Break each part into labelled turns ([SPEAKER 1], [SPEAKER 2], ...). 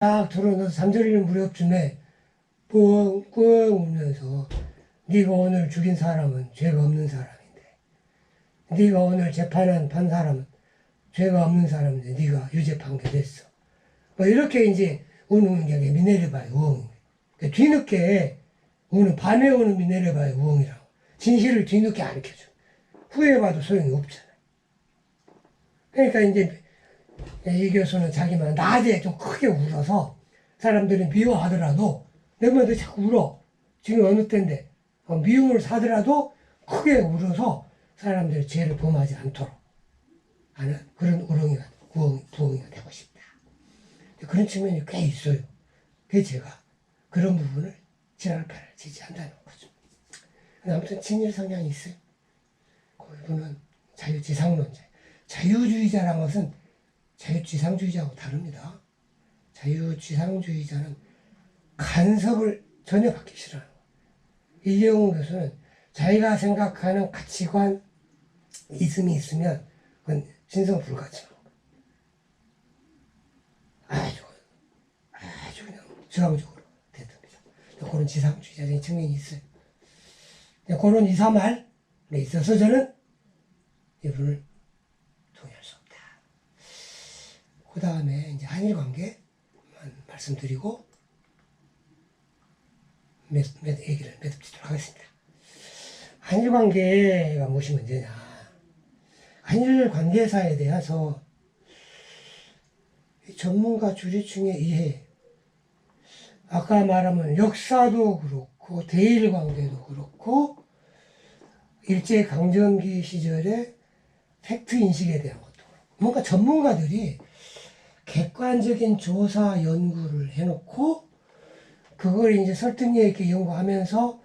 [SPEAKER 1] 딱 들어놓아서 잠자리는 무렵쯤에 뻥뻥 울면서 네가 오늘 죽인 사람은 죄가 없는 사람인데, 네가 오늘 재판한 사람은 죄가 없는 사람인데 네가 유죄 판결했어. 뭐 이렇게 이제 우는 게 미네르바의 우엉이에요. 그러니까 뒤늦게 우는, 밤에 우는 미네르바의 우엉이라고. 진실을 뒤늦게 알려줘. 후회해봐도 소용이 없잖아요. 그러니까 이제 이 교수는 자기만 낮에 좀 크게 울어서 사람들이 미워하더라도 내가 너 자꾸 울어. 지금 어느 때인데 미움을 사더라도 크게 울어서 사람들이 죄를 범하지 않도록 하는 그런 부엉이가 되고 싶다. 그런 측면이 꽤 있어요. 그래서 제가 그런 부분을 지랄팔을 지지한다는 거죠. 아무튼 친일 성향이 있어요. 그분은 자유지상론자. 자유주의자란 것은 자유지상주의자하고 다릅니다. 자유지상주의자는 간섭을 전혀 받기 싫어하는 거예요. 이재용 교수는 자기가 생각하는 가치관, 이즘이 있으면 그건 신성 불가침한 거예요. 아주 그냥 저항적으로 대듭니다. 그런 지상주의자적인 측면이 있어요. 그런 2, 3할에 있어서 저는 이분을 동의할 수 없다. 그 다음에 이제 한일 관계만 말씀드리고 얘기를 매듭짓도록 하겠습니다. 한일 관계가 무엇이 문제냐. 한일 관계사에 대해서 전문가 주류층의 이해, 아까 말하면 역사도 그렇고 대일 관계도 그렇고 일제강점기 시절의 팩트 인식에 대한 것도 그렇고 뭔가 전문가들이 객관적인 조사 연구를 해놓고 그걸 이제 설득력 있게 연구하면서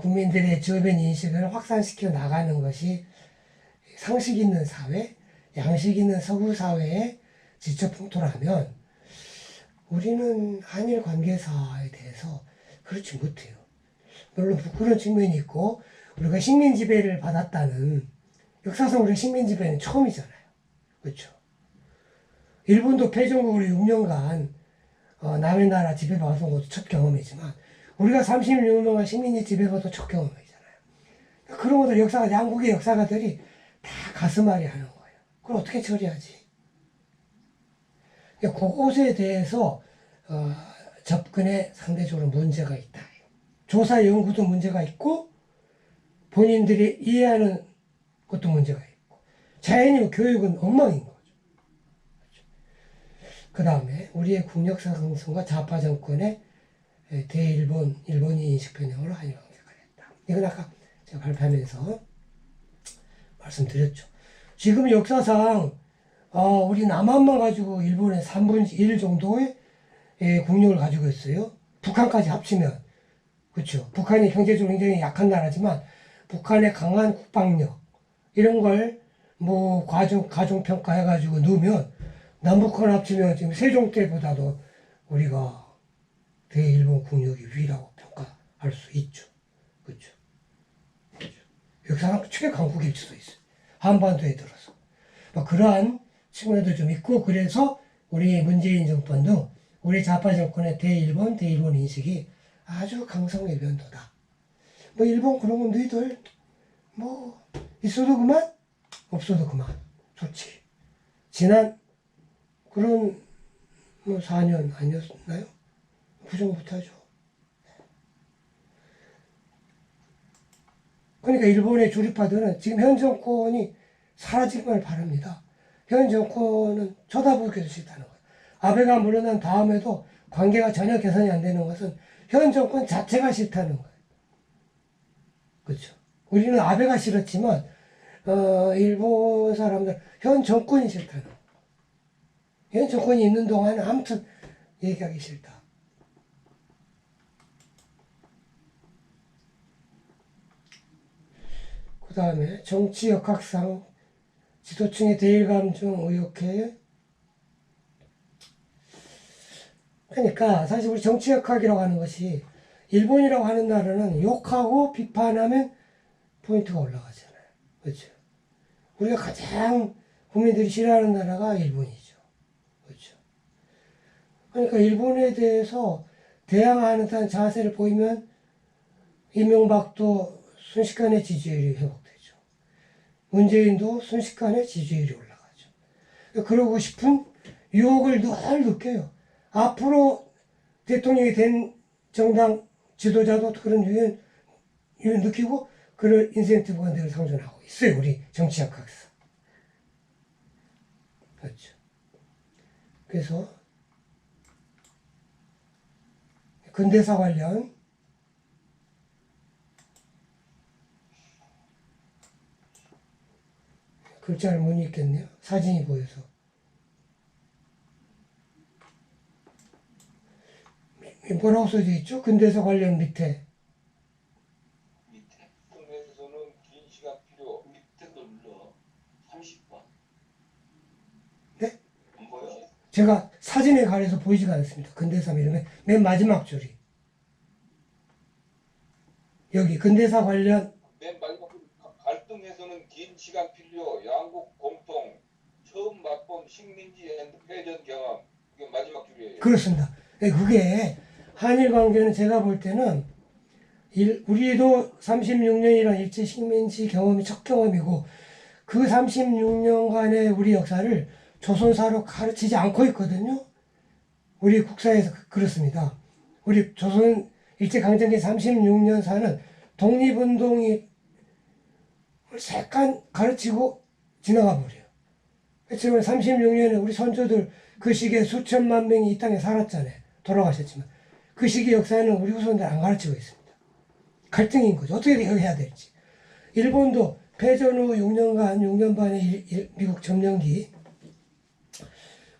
[SPEAKER 1] 국민들의 주변 인식을 확산시켜 나가는 것이 상식 있는 사회, 양식 있는 서구 사회의 지적풍토라면 우리는 한일 관계사에 대해서 그렇지 못해요. 물론 그런 측면이 있고 우리가 식민 지배를 받았다는, 역사상 우리가 식민 지배는 처음이잖아요. 그렇죠? 일본도 패전국으로 6년간 남의 나라 지배받은 것도 첫 경험이지만 우리가 36년간 식민지 지배받은 첫 경험이잖아요. 그런 것들 역사가, 양국의 역사가들이 다 가슴앓이 하는 거예요. 그걸 어떻게 처리하지? 그것에 대해서 접근에 상대적으로 문제가 있다. 조사 연구도 문제가 있고 본인들이 이해하는 것도 문제가 있고 자연히 교육은 엉망인 거죠. 그 다음에 우리의 국력사 강성과 좌파 정권의 일본이 인식 변형으로 한일 관계가 됐다. 이건 아까 제가 발표하면서 말씀드렸죠. 지금 역사상 우리 남한만 가지고 일본의 3분의 1 정도의 국력을 가지고 있어요. 북한까지 합치면. 그렇죠. 북한이 경제적으로 굉장히 약한 나라지만 북한의 강한 국방력 이런 걸 뭐 가중평가 해가지고 넣으면 남북한 합치면 지금 세종 때보다도 우리가 대일본 국력이 위라고 평가할 수 있죠. 그렇죠. 역사상 최강국일 수도 있어요. 한반도에 들어서. 그러한 측면도 좀 있고, 그래서 우리 문재인 정권도 우리 좌파 정권의 대일본 인식이 아주 강성의 변도다. 일본 그런 건 너희들 있어도 그만, 없어도 그만. 솔직히. 지난 그런 4년 아니었나요? 부정 못하죠. 그러니까 일본의 주류파들은 지금 현 정권이 사라지기를 바랍니다. 현 정권은 쳐다보기도 싫다는 거예요. 아베가 물러난 다음에도 관계가 전혀 개선이 안 되는 것은 현 정권 자체가 싫다는 거예요. 그렇죠. 우리는 아베가 싫었지만 일본 사람들 현 정권이 싫다는 거예요. 현 정권이 있는 동안 아무튼 얘기하기 싫다. 그 다음에 정치 역학상 지도층의 대일감정 의혹해. 그러니까 사실 우리 정치 역학이라고 하는 것이 일본이라고 하는 나라는 욕하고 비판하면 포인트가 올라가잖아요. 그렇죠. 우리가 가장 국민들이 싫어하는 나라가 일본이죠. 그렇죠. 그러니까 일본에 대해서 대항하는 듯한 자세를 보이면 이명박도 순식간에 지지율이 회복되죠. 문재인도 순식간에 지지율이 올라가죠. 그러고 싶은 유혹을 늘 느껴요. 앞으로 대통령이 된 정당 지도자도 그런 유혹을 느끼고 그런 인센티브가 늘 상존하고 있어요. 우리 정치학학에서. 그렇죠. 그래서 근대사 관련 글자를 못 읽겠네요. 사진이 보여서. 뭐라고 써져 있죠? 근대사 관련 밑에.
[SPEAKER 2] 밑에 통해서는 긴 시간 필요. 밑에 눌러 30번.
[SPEAKER 1] 네?
[SPEAKER 2] 안 보여?
[SPEAKER 1] 제가 사진에 가려서 보이지가 않습니다. 근대사 이름에 맨 마지막 줄이. 여기 근대사 관련
[SPEAKER 2] 맨 마지막 갈등에서는 긴 시간 필요. 양국 공통. 처음 맛본 식민지 앤드 패전 경험. 이게 마지막 줄이에요.
[SPEAKER 1] 그렇습니다. 그게 한일 관계는 제가 볼 때는 우리도 36년이라는 일제 식민지 경험이 첫 경험이고 그 36년간의 우리 역사를 조선사로 가르치지 않고 있거든요. 우리 국사에서 그렇습니다. 우리 조선 일제강점기 36년사는 독립운동이 잠깐 가르치고 지나가 버려요. 지금 36년에 우리 선조들 그 시기에 수천만 명이 이 땅에 살았잖아요. 돌아가셨지만 그 시기 역사는 우리 후손들 안 가르치고 있습니다. 갈등인 거죠. 어떻게 해야 될지. 일본도 패전 후 6년간, 6년 반의 미국 점령기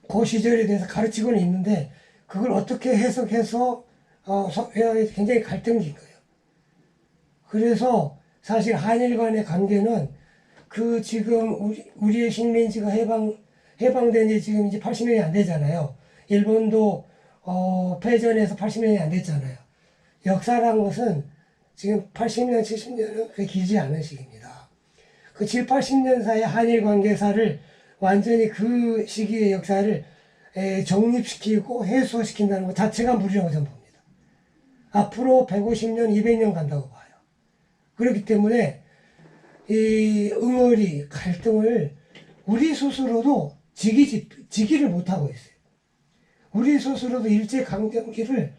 [SPEAKER 1] 그 시절에 대해서 가르치고는 있는데 그걸 어떻게 해석해서 해야 굉장히 갈등인 거예요. 그래서 사실 한일 간의 관계는 그 지금 우리의 식민지가 해방된 지 지금 이제 80년이 안 되잖아요. 일본도 패전에서 80년이 안 됐잖아요. 역사라는 것은 지금 80년, 70년은 그렇게 길지 않은 시기입니다. 그 7, 80년 사이 한일 관계사를 완전히 그 시기의 역사를 정립시키고 해소시킨다는 것 자체가 무리라고 저는 봅니다. 앞으로 150년, 200년 간다고 봐요. 그렇기 때문에 이 응어리, 갈등을 우리 스스로도 지기를 못하고 있어요. 우리 스스로도 일제강점기를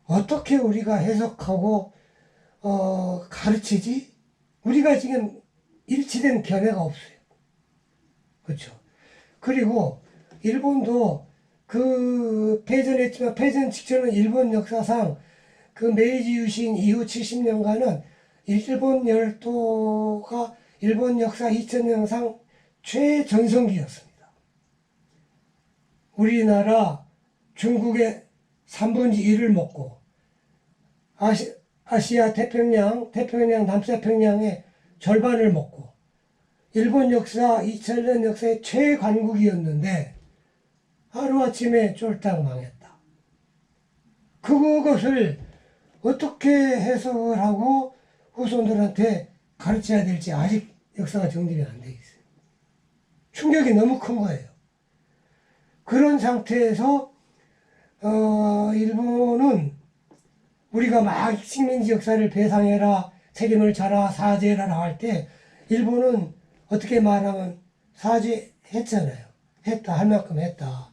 [SPEAKER 1] 어떻게 우리가 해석하고 가르치지? 우리가 지금 일치된 견해가 없어요. 그렇죠. 그리고 일본도 그 패전했지만 패전 직전은 일본 역사상 그 메이지 유신 이후 70년간은 일본 열도가 일본 역사 2000년상 최전성기였습니다. 우리나라 중국의 3분의 1을 먹고 아시아 태평양 남서평양의 절반을 먹고 일본 역사 2000년 역사의 최강국이었는데 하루아침에 쫄딱 망했다. 그것을 어떻게 해석을 하고 후손들한테 가르쳐야 될지 아직 역사가 정립이 안 돼 있어요. 충격이 너무 큰 거예요. 그런 상태에서 일본은 우리가 막 식민지 역사를 배상해라, 책임을 져라, 사죄해라 할 때 일본은 어떻게 말하면 사죄했잖아요. 했다, 할 만큼 했다.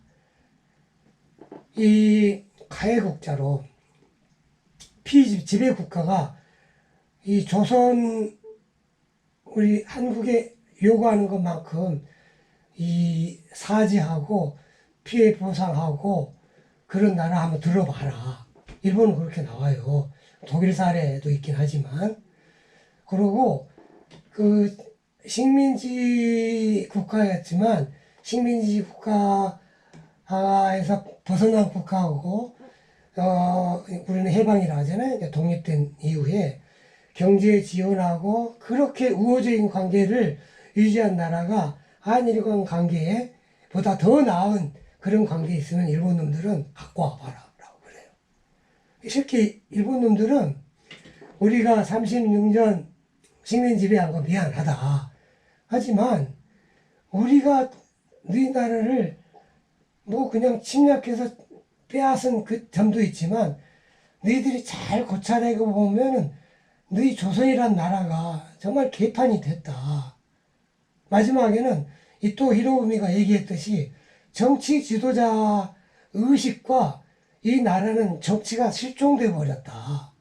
[SPEAKER 1] 이 가해국자로 지배 국가가 이 조선 우리 한국에 요구하는 것만큼 이 사죄하고 피해 보상하고 그런 나라 한번 들어봐라. 일본은 그렇게 나와요. 독일 사례도 있긴 하지만. 그리고 그 식민지 국가였지만 식민지 국가에서 벗어난 국가하고 우리는 해방이라 하잖아요. 독립된 이후에 경제 지원하고 그렇게 우호적인 관계를 유지한 나라가 한일 간 관계에 보다 더 나은 그런 관계 있으면 일본 놈들은 갖고 와봐라 라고 그래요. 실제 일본 놈들은 우리가 36년 식민 지배한 거 미안하다. 하지만 우리가 너희 나라를 뭐 그냥 침략해서 빼앗은 그 점도 있지만 너희들이 잘 고찰해고 보면은 너희 조선이란 나라가 정말 개판이 됐다. 마지막에는 이 또 히로부미가 얘기했듯이 정치 지도자 의식과 이 나라는 정치가 실종돼 버렸다.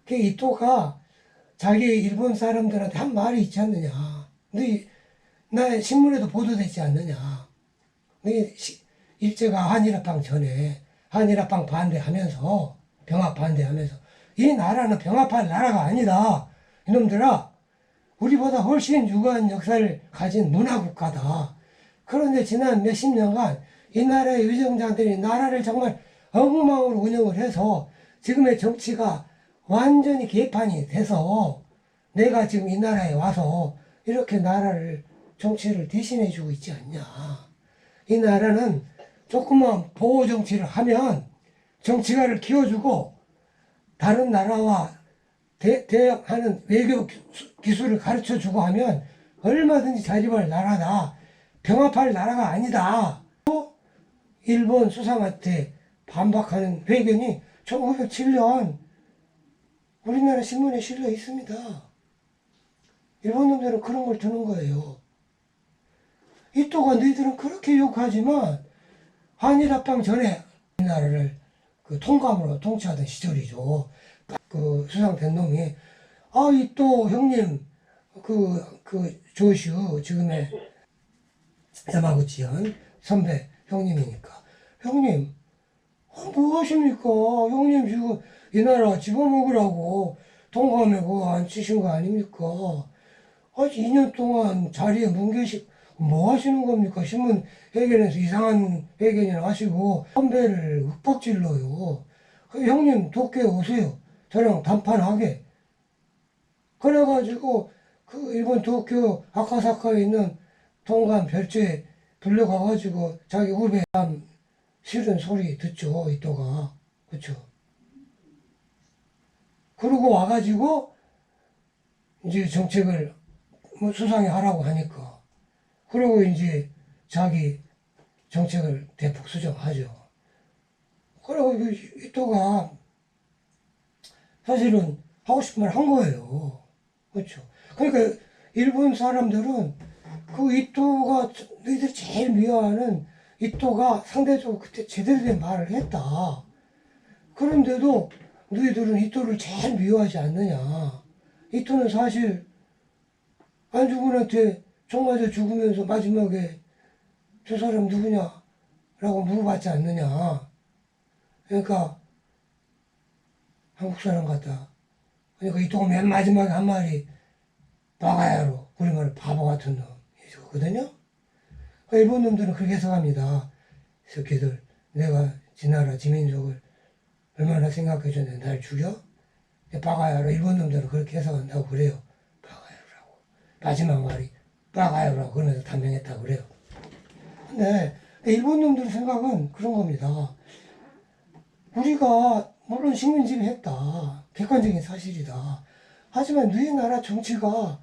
[SPEAKER 1] 그 이또가 자기 일본 사람들한테 한 말이 있지 않느냐. 너희 나 신문에도 보도되지 않느냐. 너희 일제가 한일합방 전에 한일합방 반대하면서 병합 반대하면서 이 나라는 병합할 나라가 아니다. 이놈들아, 우리보다 훨씬 유구한 역사를 가진 문화국가다. 그런데 지난 몇십 년간 이 나라의 위정자들이 나라를 정말 엉망으로 운영을 해서 지금의 정치가 완전히 개판이 돼서 내가 지금 이 나라에 와서 이렇게 나라를 정치를 대신해주고 있지 않냐. 이 나라는 조금만 보호 정치를 하면 정치가를 키워주고 다른 나라와 대항하는 외교 기술을 가르쳐주고 하면 얼마든지 자립할 나라다. 병합할 나라가 아니다. 또 일본 수상한테 반박하는 회견이 1907년 우리나라 신문에 실려 있습니다. 일본 놈들은 그런 걸 드는 거예요. 이또가 너희들은 그렇게 욕하지만 한일합방 전에 우리나라를 그 통감으로 통치하던 시절이죠. 그 수상된 놈이 이또 형님 그 조슈 지금의 야마구치현 선배 형님이니까 형님 뭐 하십니까? 형님 지금 이 나라 집어먹으라고 통감에 그거 안 치신 거 아닙니까? 2년 동안 자리에 뭉개시 뭐 하시는 겁니까? 신문 회견에서 이상한 회견이나 하시고 선배를 윽박질러요. 형님 도쿄에 오세요. 저랑 담판하게. 그래가지고 그 일본 도쿄 아카사카에 있는 통감 별주에 불려가가지고 자기 후배 싫은 소리 듣죠. 이또가. 그쵸. 그러고 와가지고 이제 정책을 뭐 수상에 하라고 하니까 그리고 이제 자기 정책을 대폭 수정하죠. 그리고 이또가 사실은 하고 싶은 말 한 거예요. 그렇죠. 그러니까 일본 사람들은 그 이또가 너희들이 제일 미워하는 이또가 상대적으로 그때 제대로 된 말을 했다. 그런데도 너희들은 이또를 제일 미워하지 않느냐. 이또는 사실 안중근한테 총 맞아 죽으면서 마지막에 저 사람 누구냐? 라고 물어봤지 않느냐. 그러니까 한국 사람 같다. 그러니까 이또가 맨 마지막에 한 말이 바가야로 우리말로 바보 같은 놈이거든요. 그러니까 일본 놈들은 그렇게 해석합니다. 새끼들 내가 지 나라 지민족을 얼마나 생각해줬는데 날 죽여? 바가야로 일본 놈들은 그렇게 해석한다고 그래요. 바가야로라고. 마지막 말이 바가야로라고 그러면서 단명했다고 그래요. 근데 일본 놈들의 생각은 그런 겁니다. 우리가 물론 식민지를 했다. 객관적인 사실이다. 하지만 너희 나라 정치가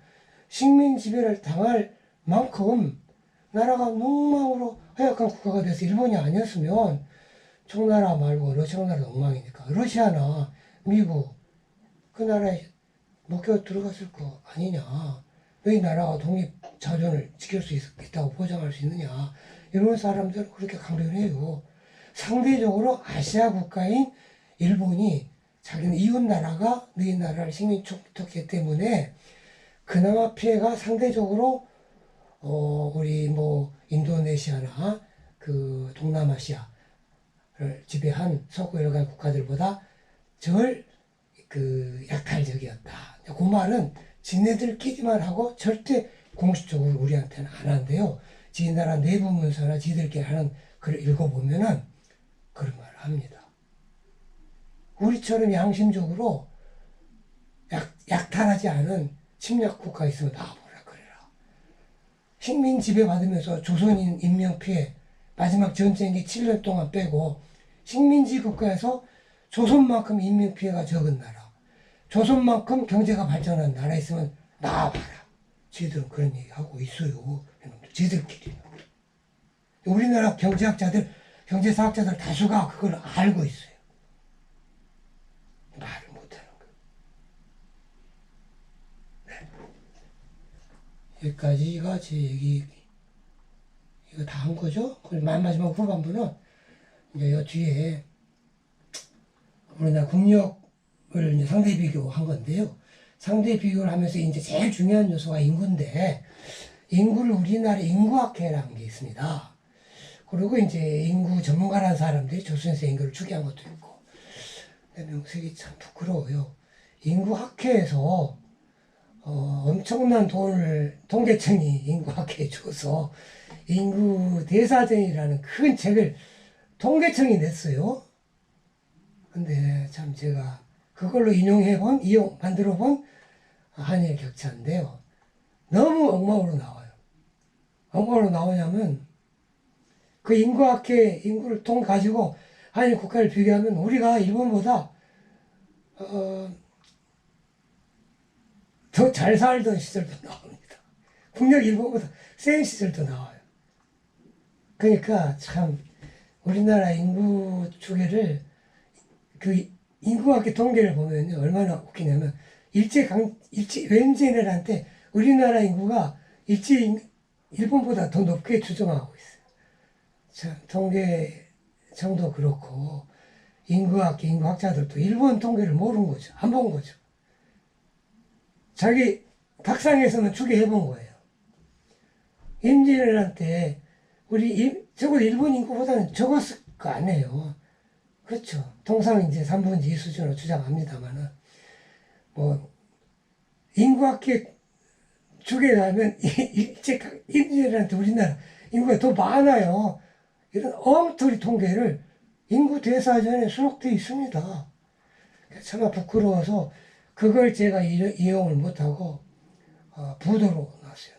[SPEAKER 1] 식민지배를 당할 만큼 나라가 농망으로 허약한 국가가 돼서 일본이 아니었으면 청나라 말고 러시아나라도 엉망이니까 러시아나 미국 그 나라에 먹혀 들어갔을 거 아니냐. 너희 나라가 독립 자존을 지킬 수 있다고 보장할 수 있느냐. 이런 사람들은 그렇게 강변을 해요. 상대적으로 아시아 국가인 일본이 자기는 이웃 나라가 너희 나라를 식민 촉탁했기 때문에 그나마 피해가 상대적으로 우리 뭐 인도네시아나 그 동남아시아를 지배한 서구 일간 국가들보다 그 약탈적이었다. 그 말은 지네들끼리만 하고 절대 공식적으로 우리한테는 안 한대요. 지 나라 내부 문서나 지들끼리 하는 글을 읽어보면은 그런 말을 합니다. 우리처럼 양심적으로 약탈하지 않은 침략 국가 있으면 나와보라 그래라. 식민 지배 받으면서 조선인 인명 피해 마지막 전쟁기 7년 동안 빼고 식민지 국가에서 조선만큼 인명 피해가 적은 나라, 조선만큼 경제가 발전한 나라 있으면 나와봐라. 지들은 그런 얘기하고 있어요. 지들끼리. 우리나라 경제학자들 경제사학자들 다수가 그걸 알고 있어요. 말을 못하는 거예요. 네. 여기까지가 제 얘기, 이거 다 한 거죠? 그리고 마지막 후반부는 이제 요 뒤에 우리나라 국력을 이제 상대 비교한 건데요. 상대 비교를 하면서 이제 제일 중요한 요소가 인구인데, 인구를 우리나라 인구학회라는 게 있습니다. 그리고 이제 인구 전문가라는 사람들이 조선에서 인구를 추계한 것도 있고, 명색이 참 부끄러워요. 인구학회에서 엄청난 돈을 통계청이 인구학회에 줘서 인구 대사전이라는 큰 책을 통계청이 냈어요. 근데 참 제가 그걸로 만들어본 한일 격차인데요. 너무 엉망으로 나와요. 엉망으로 나오냐면 그 인구학회 인구를 가지고 한일 국가를 비교하면 우리가 일본보다 더 잘 살던 시절도 나옵니다. 국력 일본보다 센 시절도 나와요. 그러니까 참 우리나라 인구 추계를 그 인구학계 통계를 보면 얼마나 웃기냐면 웬제네한테 우리나라 인구가 일본보다 더 높게 추정하고 있어요. 참 통계청도 그렇고 인구학자들도 일본 통계를 모르는 거죠. 안 본 거죠. 자기 탁상에서는 추계해본 거예요. 임진왜란때 적어도 일본 인구보다는 적었을 거 아니에요. 그렇죠. 통상 이제 3분의 2 수준으로 주장합니다만은, 인구학계 추계하면 임진왜란때 우리나라 인구가 더 많아요. 이런 엉터리 통계를 인구 대사전에 수록되어 있습니다. 참 부끄러워서 그걸 제가 이용을 못하고 부도로 놨어요.